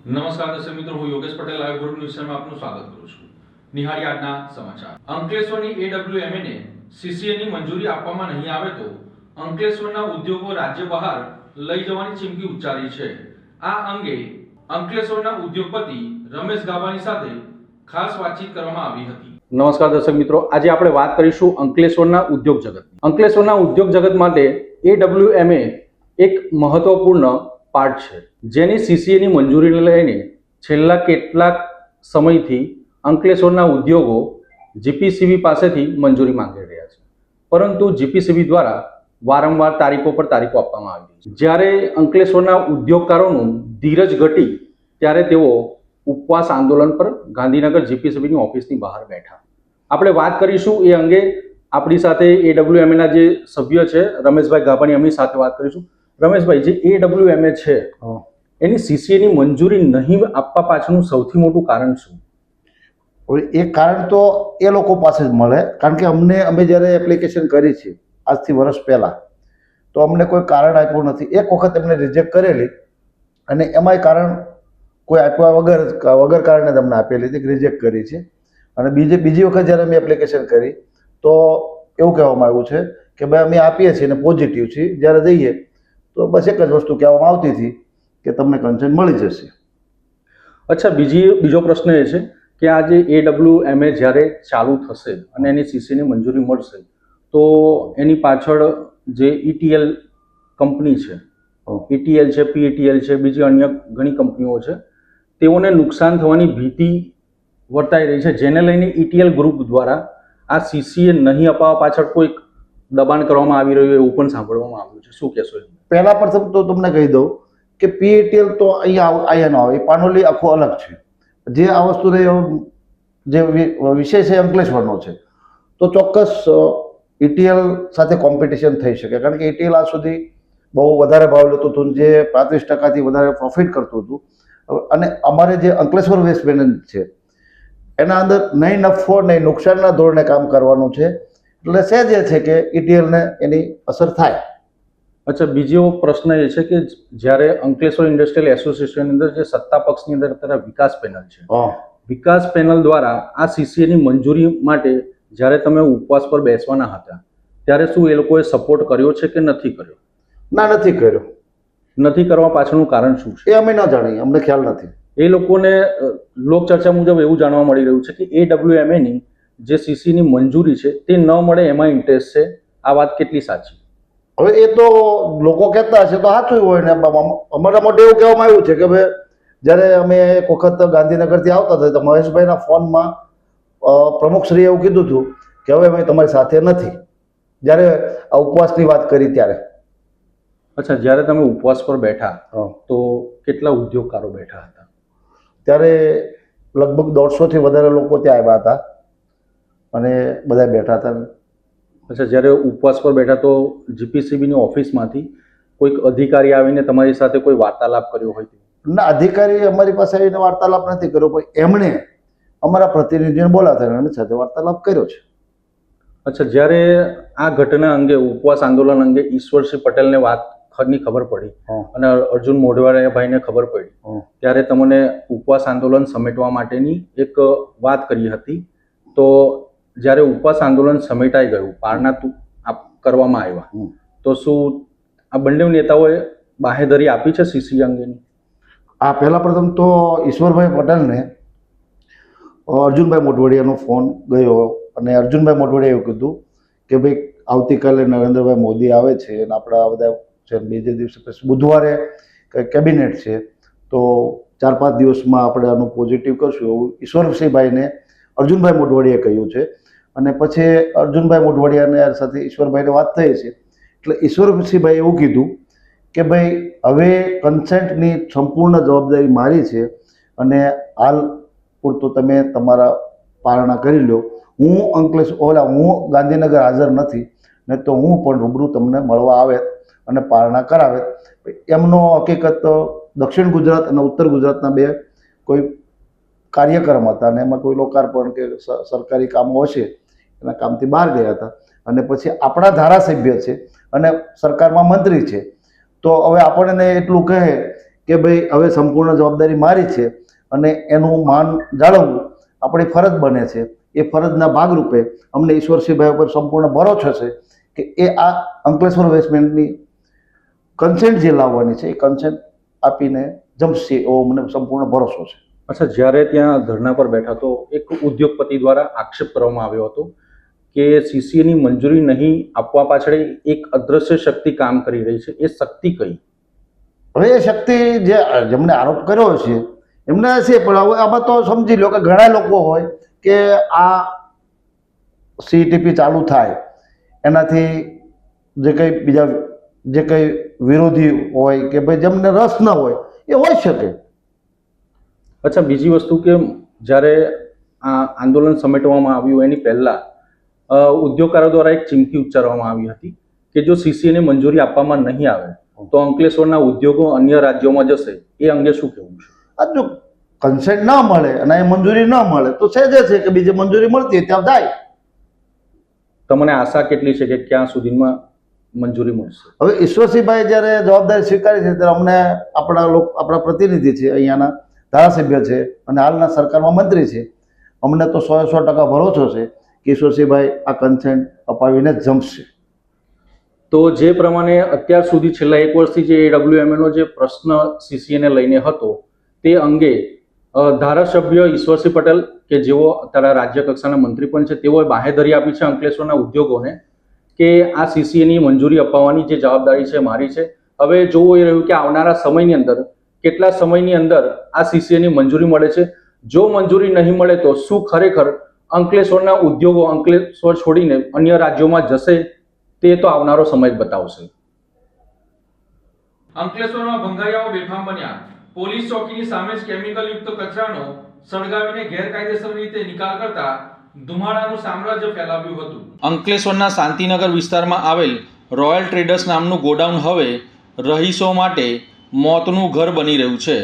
નમસ્કાર દર્શક મિત્રો, હું યોગેશ પટેલ લાઈવ ગ્રુપ ન્યૂઝમાં આપનું સ્વાગત કરું છું. નિહાળી આજના સમાચાર. અંકલેશ્વરની AWMA ને CCA ની મંજૂરી આપવામાં નહીં આવે તો અંકલેશ્વરના ઉદ્યોગો રાજ્ય બહાર લઈ જવાની ચીમકી ઉચ્ચારી છે. આ અંગે અંકલેશ્વરના ઉદ્યોગપતિ રમેશ ગાબાની સાથે ખાસ વાતચીત કરવામાં આવી હતી. નમસ્કાર દર્શક મિત્રો, આજે આપણે વાત કરીશું અંકલેશ્વરના ઉદ્યોગ જગત. અંકલેશ્વરના ઉદ્યોગ જગત માટે AWMA એક મહત્વપૂર્ણ પાર્ટ છે, જેની CCA ની મંજૂરીને લઈને છેલ્લા કેટલાક સમયથી અંકલેશ્વરના ઉદ્યોગો GPCB પાસેથી મંજૂરી માંગી રહ્યા છે, પરંતુ GPCB દ્વારા વારંવાર તારીખો પર તારીખો આપવામાં આવી છે. જ્યારે અંકલેશ્વરના ઉદ્યોગકારોનું ધીરજ ઘટી ત્યારે તેઓ ઉપવાસ આંદોલન પર ગાંધીનગર GPCB ની ઓફિસની બહાર બેઠા. આપણે વાત કરીશું એ અંગે. આપણી સાથે AWMA ના જે સભ્ય છે રમેશભાઈ ગાભાની, એમની સાથે વાત કરીશું. રમેશભાઈ, જે AWMA છે એની CCA ની મંજૂરી નહીં આપવા પાછળનું સૌથી મોટું કારણ શું? એ કારણ તો એ લોકો પાસે જ મળે, કારણ કે અમે જ્યારે એપ્લિકેશન કરી છે આજથી વર્ષ પહેલાં, તો અમને કોઈ કારણ આપ્યું નથી. એક વખત એમને રિજેક્ટ કરેલી અને એમાંય કારણ કોઈ આપ્યા વગર કારણે જ અમને આપેલી હતી, રિજેક્ટ કરી છે. અને બીજી વખત જ્યારે અમે એપ્લિકેશન કરી તો એવું કહેવામાં આવ્યું છે કે ભાઈ અમે આપીએ છીએ ને પોઝિટિવ છીએ, જ્યારે જઈએ તો બસ એક જ વસ્તુ કહેવામાં આવતી હતી કે તમને કન્સેન્ટ મળી જશે. અચ્છા, બીજો પ્રશ્ન એ છે કે આ જે AWMA જ્યારે ચાલુ થશે અને એની CCA ની મંજૂરી મળશે તો એની પાછળ જે ETL કંપની છે, ETL છે, PETL છે, બીજી અન્ય ઘણી કંપનીઓ છે, તેઓને નુકસાન થવાની ભીતિ વર્તાઈ રહી છે, જેને લઈને ETL ગ્રુપ દ્વારા આ CCA નહીં અપાવવા પાછળ કોઈક દબાણ કરવામાં આવી રહ્યું એવું પણ સાંભળવામાં આવ્યું છે. શું કહેશો? પહેલા પ્રથમ તો તમને કહી દઉં કે PETL તો અહીંયા ન આવે, પાનોલી આખું અલગ છે. જે આ વસ્તુને જે વિષય છે અંકલેશ્વરનો છે, તો ચોક્કસ ETL સાથે કોમ્પિટિશન થઈ શકે, કારણ કે ETL આ સુધી બહુ વધારે ભાવ લેતું હતું, જે 35% વધારે પ્રોફિટ કરતું હતું. અને અમારે જે અંકલેશ્વર વેસ્ટ મેનેજમેન્ટ છે એના અંદર નહીં નફો નહીં નુકસાનના ધોરણે કામ કરવાનું છે, એટલે સહેજ એ છે કે ETL ને એની અસર થાય. અચ્છા, બીજો પ્રશ્ન એ છે કે જ્યારે અંકલેશ્વર ઇન્ડસ્ટ્રીયલ એસોસિએશનની અંદર જે સત્તા પક્ષની અંદર અત્યારે વિકાસ પેનલ છે, વિકાસ પેનલ દ્વારા આ CCA ની મંજૂરી માટે જ્યારે તમે ઉપવાસ પર બેસવાના હતા ત્યારે શું એ લોકોએ સપોર્ટ કર્યો છે કે નથી કર્યો? ના, નથી કર્યો. નથી કરવા પાછળનું કારણ શું છે એ અમે ન જાણીએ, અમને ખ્યાલ નથી. એ લોકોને લોકચર્ચા મુજબ એવું જાણવા મળી રહ્યું છે કે AWMA ની જે CCA ની મંજૂરી છે તે ન મળે એમાં ઇન્ટરેસ્ટ છે. આ વાત કેટલી સાચી? હવે એ તો લોકો કહેતા હશે તો સાચું હોય ને. અમારા માટે એવું કહેવામાં આવ્યું છે કે ભાઈ જ્યારે અમે એક વખત ગાંધીનગરથી આવતા હતા તો મહેશભાઈના ફોનમાં પ્રમુખશ્રીએ એવું કીધું હતું કે હવે અમે તમારી સાથે નથી, જ્યારે આ ઉપવાસની વાત કરી ત્યારે. અચ્છા, જ્યારે તમે ઉપવાસ પર બેઠા તો કેટલા ઉદ્યોગકારો બેઠા હતા? ત્યારે લગભગ 150થી વધારે લોકો ત્યાં આવ્યા હતા અને બધા બેઠા હતા. અચ્છા, જ્યારે ઉપવાસ પર બેઠા તો GPCB ની ઓફિસમાંથી કોઈક અધિકારી આવીને તમારી સાથે કોઈ વાર્તાલાપ કર્યો હોય? ના, અધિકારી અમારી પાસે આવીને વાર્તાલાપ નથી કર્યો, પણ એમણે અમારા પ્રતિનિધિને બોલાતા એમની સાથે વાર્તાલાપ કર્યો છે. અચ્છા, જ્યારે આ ઘટના અંગે, ઉપવાસ આંદોલન અંગે ઈશ્વરસિંહ પટેલને વાતની ખબર પડી અને અર્જુન મોઢવાડિયાભાઈને ખબર પડી ત્યારે તમને ઉપવાસ આંદોલન સમેટવા માટેની એક વાત કરી હતી. તો જ્યારે ઉપવાસ આંદોલન સમેટાઈ ગયું, પારણા કરવામાં આવ્યા, તો શું આ બંને નેતાઓએ બાહેધરી આપી છે CCA અંગેની? આ પહેલા પ્રથમ તો ઈશ્વરભાઈ પટેલને અર્જુનભાઈ મોઢવાડિયાનો ફોન ગયો અને અર્જુનભાઈ મોઢવાડિયાએ એવું કીધું કે ભાઈ આવતીકાલે નરેન્દ્રભાઈ મોદી આવે છે અને આપણા બધા છે, બીજે દિવસે પછી બુધવારે કેબિનેટ છે, તો 4-5 દિવસમાં આપણે આનું પોઝિટિવ કરશું એવું ઈશ્વરસિંહભાઈને અર્જુનભાઈ મોઢવાડિયાએ કહ્યું છે. અને પછી અર્જુનભાઈ મોઢવાડિયાને સાથે ઈશ્વરભાઈને વાત થઈ છે, એટલે ઈશ્વરસિંહભાઈ એવું કીધું કે ભાઈ હવે કન્સેન્ટની સંપૂર્ણ જવાબદારી મારી છે અને હાલ પૂરતું તમે તમારા પારણા કરી લો. હું ગાંધીનગર હાજર નથી, ને તો હું પણ રૂબરૂ તમને મળવા આવે અને પારણા કરાવે. એમનો હકીકત દક્ષિણ ગુજરાત અને ઉત્તર ગુજરાતના બે કોઈ કાર્યક્રમ હતા અને એમાં કોઈ લોકાર્પણ કે સરકારી કામો હશે એના કામથી બહાર ગયા હતા. અને પછી આપણા ધારાસભ્ય છે અને સરકારમાં મંત્રી છે, તો હવે આપણને એટલું કહે કે ભાઈ હવે સંપૂર્ણ જવાબદારી મારી છે અને એનું માન જાળવવું આપણી ફરજ બને છે. એ ફરજના ભાગરૂપે અમને ઈશ્વરસિંહભાઈ ઉપર સંપૂર્ણ ભરોસો છે કે એ આ અંકલેશ્વર વેસ્ટમેન્ટની કન્સેન્ટ જે લાવવાની છે એ કન્સેન્ટ આપીને જમશે એવો મને સંપૂર્ણ ભરોસો છે. અચ્છા, જ્યારે ત્યાં ધરણા પર બેઠા તો એક ઉદ્યોગપતિ દ્વારા આક્ષેપ કરવામાં આવ્યો હતો કે સીસીએની મંજૂરી નહીં આપવા પાછળ એક અદ્રશ્ય શક્તિ કામ કરી રહી છે. એ શક્તિ કઈ? હવે એ શક્તિ જેમને આરોપ કર્યો છે એમને છે, પણ હવે આમાં તો સમજી લો કે ઘણા લોકો હોય કે આ સીટીપી ચાલુ થાય એનાથી જે કંઈ વિરોધી હોય કે ભાઈ જેમને રસ ન હોય એ હોઈ શકે. અચ્છા, બીજી વસ્તુ કે જ્યારે આ આંદોલન સમેટવામાં આવ્યું એની પહેલા ઉદ્યોગકારો દ્વારા એક ચીમકી ઉચ્ચારવામાં આવી હતી કે જો સીસીએને મંજૂરી આપવામાં નહીં આવે તો અંકલેશ્વરના ઉદ્યોગો અન્ય રાજ્યોમાં જશે. એ અંગે શું કહેવું છે? આ જો કન્સેન્ટ ના મળે અને એ મંજૂરી ન મળે તો સહેજે છે કે બીજી મંજૂરી મળતી હોય ત્યાં થાય. તમને આશા કેટલી છે કે ક્યાં સુધીમાં મંજૂરી મળશે? હવે ઈશ્વરસિંહભાઈ જ્યારે જવાબદારી સ્વીકારી છે ત્યારે અમને આપણા પ્રતિનિધિ છે, અહીંયાના ધારાસભ્ય છે અને હાલના સરકારમાં મંત્રી છે, અમને તો 100% ભરોસો છે કે ઈશ્વરસિંહભાઈ આ કન્સેન્ટ અપાવીને જ જમશે. તો જે પ્રમાણે અત્યાર સુધી છેલ્લા 1 વર્ષથી જે AWMનો જે પ્રશ્ન સીસીએને લઈને હતો તે અંગે ધારાસભ્ય ઈશ્વરસિંહ પટેલ કે જેઓ અત્યારે રાજ્ય કક્ષાના મંત્રી પણ છે, તેઓએ બાહેધરી આપી છે અંકલેશ્વરના ઉદ્યોગોને કે આ સીસીએની મંજૂરી અપાવવાની જે જવાબદારી છે મારી છે. હવે જોવું એ રહ્યું કે આવનારા સમયની અંદર કેટલા સમયની અંદર આ સીસીએની મંજૂરી મળે છે. જો મંજૂરી નહીં મળે તો શું ખરેખર અંકલેશ્વરના ઉદ્યોગો અંકલેશ્વર છોડીને અન્ય રાજ્યોમાં જશે? તે તો આવનારો સમય જ બતાવશે. અંકલેશ્વરમાં ભંગારિયાઓ બેફામ બન્યા. પોલીસ ચોકીની સામે જ કેમિકલ યુક્ત કચરાનો સળગાવીને ગેરકાયદેસર રીતે નિકાલ કરતા ધુમાડાનું સામ્રાજ્ય ફેલાવ્યું હતું. અંકલેશ્વરના શાંતિનગર વિસ્તારમાં આવેલ રોયલ ટ્રેડર્સ નામનું ગોડાઉન હવે રહીશો માટે મોતનું ઘર બની રહ્યું છે.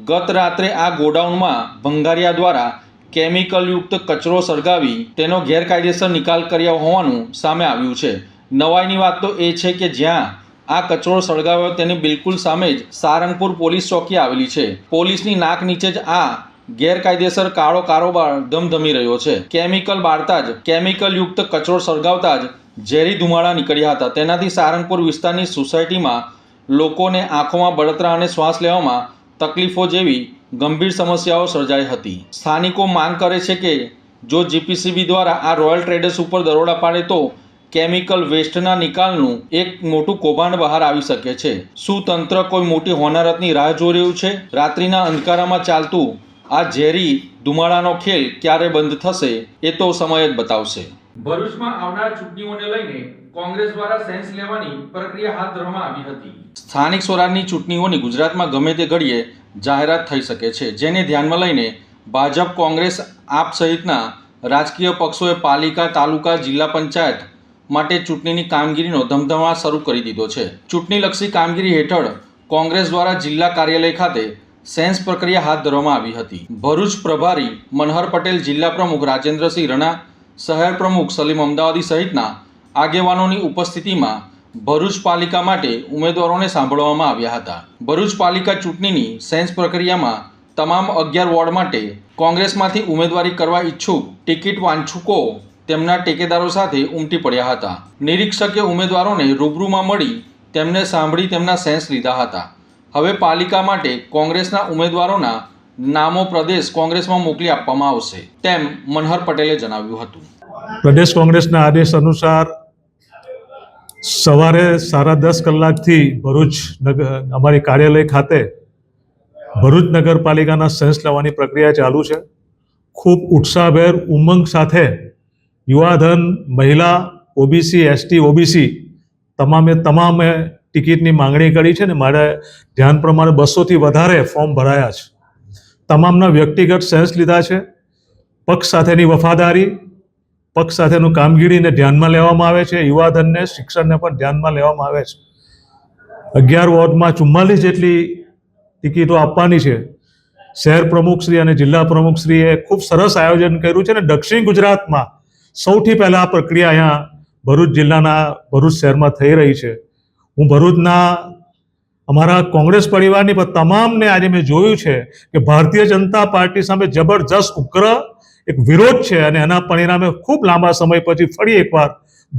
ગત રાત્રે આ ગોડાઉનમાં ભંગારિયા દ્વારા કેમિકલ યુક્ત કચરો સળગાવી તેનો ગેરકાયદેસર નિકાલ કર્યા હોવાનું સામે આવ્યું છે. નવાઈની વાત તો એ છે કે જ્યાં આ કચરો સળગાવ્યો તેની બિલકુલ સામે જ સારંગપુર પોલીસ ચોકી આવેલી છે. પોલીસની નાક નીચે જ આ ગેરકાયદેસર કાળો કારોબાર ધમધમી રહ્યો છે. કેમિકલ બાળતા જ કેમિકલ યુક્ત કચરો સળગાવતા જ ઝેરી ધુમાડા નીકળ્યા હતા. તેનાથી સારંગપુર વિસ્તારની સોસાયટીમાં લોકોને આંખોમાં બળતરા અને શ્વાસ લેવામાં તકલીફો જેવી ગંભીર સમસ્યાઓ સર્જાઈ હતી. સ્થાનિકો માંગ કરે છે કે જો જીપીસીબી દ્વારા આ રોયલ ટ્રેડર્સ ઉપર દરોડા પાડે તો કેમિકલ વેસ્ટના નિકાલનું એક મોટું કૌભાંડ બહાર આવી શકે છે. શું તંત્ર કોઈ મોટી હોનારતની રાહ જોઈ રહ્યું છે? રાત્રિના અંધકારામાં ચાલતું આ ઝેરી ધુમાડાનો ખેલ ક્યારે બંધ થશે એ તો સમય જ બતાવશે. ભરૂચમાં આવનાર ચૂંટણીઓને લઈને કોંગ્રેસ દ્વારા સેન્સ લેવાની પ્રક્રિયા હાથ ધરવામાં આવી હતી. સ્થાનિક સ્વરાજની ચૂંટણીઓની ગુજરાતમાં ગમે તે ઘડીએ જાહેરાત થઈ શકે છે, જેને ધ્યાનમાં લઈને ભાજપ, કોંગ્રેસ, આપ સહિતના રાજકીય પક્ષોએ પાલિકા, તાલુકા, જિલ્લા પંચાયત માટે ચૂંટણીની કામગીરીનો ધમધમાટ શરૂ કરી દીધો છે. ચૂંટણીલક્ષી કામગીરી હેઠળ કોંગ્રેસ દ્વારા જિલ્લા કાર્યાલય ખાતે સેન્સ પ્રક્રિયા હાથ ધરવામાં આવી હતી. ભરૂચ પ્રભારી મનહર પટેલ, જિલ્લા પ્રમુખ રાજેન્દ્રસિંહ રણા, શહેર પ્રમુખ સલીમ અમદાવાદી સહિતના આગેવાનોની ઉપસ્થિતિમાં ભરૂચ પાલિકા માટે ઉમેદવારોને સાંભળવામાં આવ્યા હતા. ભરૂચ પાલિકા ચૂંટણીની સેન્સ પ્રક્રિયામાં તમામ 11 વોર્ડ માટે કોંગ્રેસમાંથી ઉમેદવારી કરવા ઈચ્છુક ટિકિટ વાંછુકો તેમના ટેકેદારો સાથે ઉમટી પડ્યા હતા. નિરીક્ષકે ઉમેદવારોને રૂબરૂમાં મળી તેમને સાંભળી તેમના સેન્સ લીધા હતા. હવે પાલિકા માટે કોંગ્રેસના ઉમેદવારોના નામો પ્રદેશ કોંગ્રેસમાં મોકલી આપવામાં આવશે, તેમ મનહર પટેલે જણાવ્યું હતું. પ્રદેશ કોંગ્રેસના આદેશ અનુસાર સવારે 10:30 કલાકથી ભરૂચ અમારી કાર્યાલય ખાતે ભરૂચ નગરપાલિકાના સેન્સ લેવાની પ્રક્રિયા ચાલુ છે. ખૂબ ઉત્સાહભેર ઉમંગ સાથે યુવાધન, મહિલા, ઓબીસી, એસટી, ઓબીસી તમામે ટિકિટની માંગણી કરી છે ને મારે ધ્યાન પ્રમાણે 200થી વધારે ફોર્મ ભરાયા છે. તમામના વ્યક્તિગત સેન્સ લીધા છે. પક્ષ સાથેની વફાદારી, પક્ષ સાથેનું કામગીરીને ધ્યાનમાં લેવામાં આવે છે. યુવાધનને, શિક્ષણને પણ ધ્યાનમાં લેવામાં આવે છે. 11 વોર્ડમાં 44 જેટલી ટિકિટો આપવાની છે. શહેર પ્રમુખશ્રી અને જિલ્લા પ્રમુખશ્રીએ ખૂબ સરસ આયોજન કર્યું છે અને દક્ષિણ ગુજરાતમાં સૌથી પહેલાં આ પ્રક્રિયા અહીંયા ભરૂચ જિલ્લાના ભરૂચ શહેરમાં થઈ રહી છે. હું ભરૂચના અમારા કોંગ્રેસ પરિવારની પણ તમામને આજે મેં જોયું છે કે ભારતીય જનતા પાર્ટી સામે જબરજસ્ત ઉગ્ર એક વિરોધ છે અને એના પરિણામે ખૂબ લાંબા સમય પછી ફરી એકવાર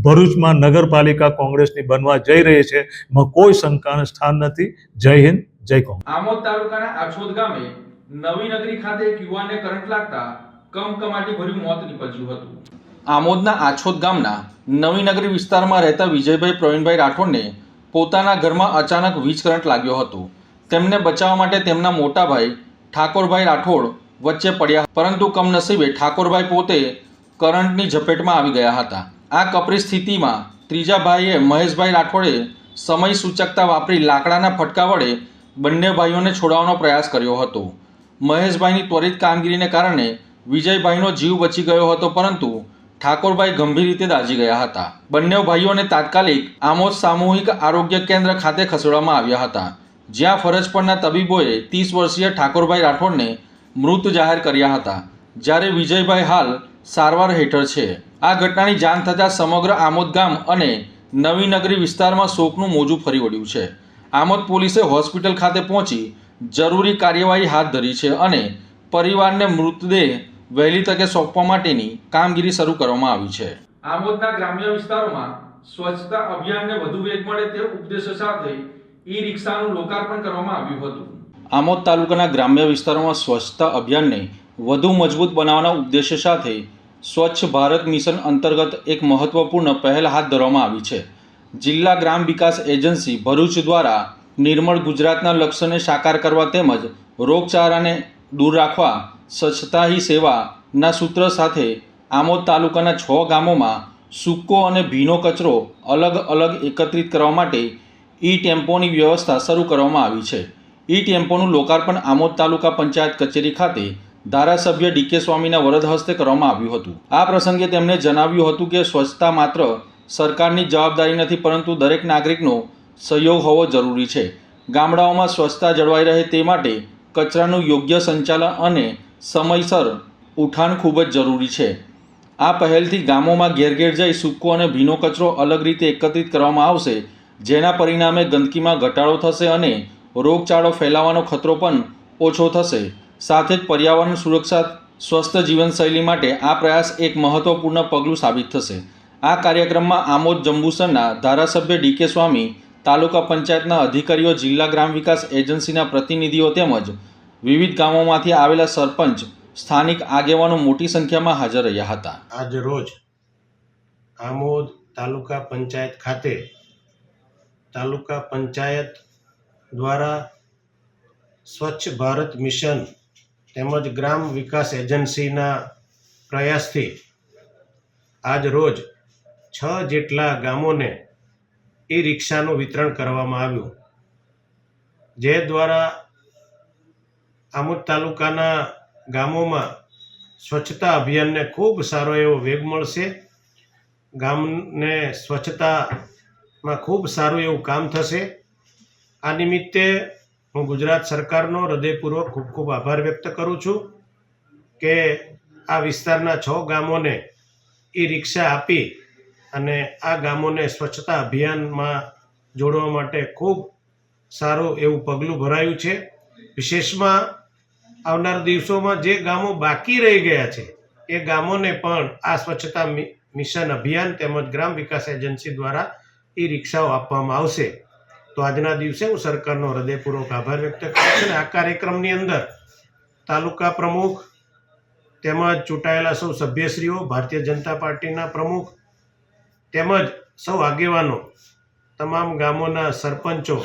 ભરૂચમાં નગરપાલિકા કોંગ્રેસની બનવા જઈ રહી છે, એમાં કોઈ શંકાનું સ્થાન નથી. જય હિન્દ, જય કોંગ્રેસ. આમોદ તાલુકાના આછોદ ગામે નવી નગરી ખાતે એક યુવાનને કરંટ લાગતા કમકમાટી ભર્યું મોત નીપજ્યું હતું. આમોદના આછોદ ગામના નવી નગરી વિસ્તારમાં રહેતા વિજયભાઈ પ્રવીણભાઈ રાઠોડને પોતાના ઘરમાં અચાનક વીજ કરંટ લાગ્યો હતો. તેમને બચાવવા માટે તેમના મોટા ભાઈ ઠાકોરભાઈ રાઠોડ વચ્ચે પડ્યા, પરંતુ કમનસીબે ઠાકોરભાઈ પોતે કરંટની ઝપેટમાં આવી ગયા હતા. આ કપરી સ્થિતિમાં ત્રીજા ભાઈએ મહેશભાઈ રાઠોડે સમય સૂચકતા વાપરી લાકડાના ફટકા વડે બંને ભાઈઓને છોડાવવાનો પ્રયાસ કર્યો હતો. મહેશભાઈની ત્વરિત કામગીરીને કારણે વિજયભાઈનો જીવ બચી ગયો હતો, પરંતુ ઠાકોરભાઈ ગંભીર રીતે દાઝી ગયા હતા. બંને ભાઈઓને તાત્કાલિક આમોદ સામૂહિક આરોગ્ય કેન્દ્ર ખાતે ખસેડવામાં આવ્યા હતા, જ્યાં ફરજ પરના તબીબોએ 30 વર્ષીય ઠાકોરભાઈ રાઠોડને મૃત જાહેર કર્યા હતા, જ્યારે વિજયભાઈ હાલ સારવાર હેઠળ છે. આ ઘટનાની જાણ થતાં સમગ્ર આમોદ ગામ અને નવી નગરી વિસ્તારમાં શોકનું મોજું ફરી વળ્યું છે. આમોદ પોલીસે હોસ્પિટલ ખાતે પહોંચી જરૂરી કાર્યવાહી હાથ ધરી છે અને પરિવારને મૃતદેહ વહેલી તકે સોંપવા માટેની કામગીરી શરૂ કરવામાં આવી છે. આમોદના ગ્રામ્ય વિસ્તારોમાં સ્વચ્છતા અભિયાનને વધુ વેગ મળે તે ઉદ્દેશ્ય સાથે ઈ રિક્ષાનું લોકાર્પણ કરવામાં આવ્યું હતું. આમોદ તાલુકાના ગ્રામ્ય વિસ્તારોમાં સ્વચ્છતા અભિયાનને વધુ મજબૂત બનાવવાના ઉદ્દેશ્ય સાથે સ્વચ્છ ભારત મિશન અંતર્ગત એક મહત્વપૂર્ણ પહેલ હાથ ધરવામાં આવી છે. જિલ્લા ગ્રામ વિકાસ એજન્સી ભરૂચ દ્વારા નિર્મળ ગુજરાતના લક્ષ્યને સાકાર કરવા તેમજ રોગચાળાને દૂર રાખવા સ્વચ્છતા હી સેવાના સૂત્ર સાથે આમોદ તાલુકાના 6 ગામોમાં સૂકો અને ભીનો કચરો અલગ અલગ એકત્રિત કરવા માટે ઈ ટેમ્પોની વ્યવસ્થા શરૂ કરવામાં આવી છે. ઈ ટેમ્પોનું લોકાર્પણ આમોદ તાલુકા પંચાયત કચેરી ખાતે ધારાસભ્ય ડી.કે. સ્વામીના વરદ હસ્તે કરવામાં આવ્યું હતું. આ પ્રસંગે તેમણે જણાવ્યું હતું કે સ્વચ્છતા માત્ર સરકારની જવાબદારી નથી, પરંતુ દરેક નાગરિકનો સહયોગ હોવો જરૂરી છે. ગામડાઓમાં સ્વચ્છતા જળવાઈ રહે તે માટે કચરાનું યોગ્ય સંચાલન અને સમયસર ઉઠાણ ખૂબ જ જરૂરી છે. આ પહેલથી ગામોમાં ઘેર ઘેર જઈ સૂકો અને ભીનો કચરો અલગ રીતે એકત્રિત કરવામાં આવશે, જેના પરિણામે ગંદકીમાં ઘટાડો થશે અને રોગચાળો ફેલાવાનો ખતરો પણ ઓછો થશે. સાથે જ પર્યાવરણ સુરક્ષા સ્વસ્થ જીવનશૈલી માટે આ પ્રયાસ એક મહત્વપૂર્ણ પગલું સાબિત થશે. આ કાર્યક્રમમાં આમોદ જંબુસરના ધારાસભ્ય ડી.કે. સ્વામી, તાલુકા પંચાયતના અધિકારીઓ, જિલ્લા ગ્રામ વિકાસ એજન્સીના પ્રતિનિધિઓ તેમજ વિવિધ ગામોમાંથી આવેલા સરપંચ, સ્થાનિક આગેવાનો મોટી સંખ્યામાં હાજર રહ્યા હતા. આજ રોજ આમોદ તાલુકા પંચાયત ખાતે તાલુકા પંચાયત દ્વારા સ્વચ્છ ભારત મિશન તેમજ ગ્રામ વિકાસ એજન્સીના પ્રયાસથી આજ રોજ 6 જેટલા ગામોને ઈ રિક્ષાનું વિતરણ કરવામાં આવ્યું, જે દ્વારા આમોદ તાલુકાના ગામોમાં સ્વચ્છતા અભિયાનને ખૂબ સારો એવો વેગ મળશે. ગામને સ્વચ્છતામાં ખૂબ સારું એવું કામ થશે. આ નિમિત્તે હું ગુજરાત સરકારનો હૃદયપૂર્વક ખૂબ ખૂબ આભાર વ્યક્ત કરું છું કે આ વિસ્તારના 6 ગામોને ઈ રિક્ષા આપી અને આ ગામોને સ્વચ્છતા અભિયાનમાં જોડવા માટે ખૂબ સારું એવું પગલું ભરાયું છે. વિશેષમાં આવનાર દિવસોમાં જે ગામો બાકી રહી ગયા છે એ ગામોને પણ આ સ્વચ્છતા મિશન અભિયાન તેમજ ગ્રામ વિકાસ એજન્સી દ્વારા ઈ રિક્ષાઓ આપવામાં આવશે. તો આજના દિવસે હું સરકારનો હૃદયપૂર્વક આભાર વ્યક્ત કરું છું. આ કાર્યક્રમની અંદર તાલુકા પ્રમુખ તેમજ ચૂંટાયેલા સૌ સભ્યશ્રીઓ, ભારતીય જનતા પાર્ટીના પ્રમુખ તેમજ સૌ આગેવાનો, તમામ ગામોના સરપંચો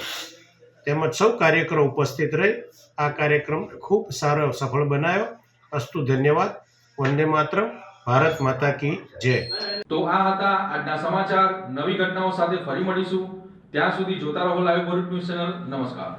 તેમજ સૌ કાર્યકરો ઉપસ્થિત રહી આ કાર્યક્રમ ખૂબ સારો સફળ બનાવ્યો. અસ્તુ, ધન્યવાદ. વંદે માતરમ. ભારત માતા કી જય. તો આ હતા આજના સમાચાર. નવી ઘટનાઓ સાથે ફરી મળીશું. ત્યાં સુધી જોતા રહો લાઈવ ભરૂચ ન્યૂઝ ચેનલ. નમસ્કાર.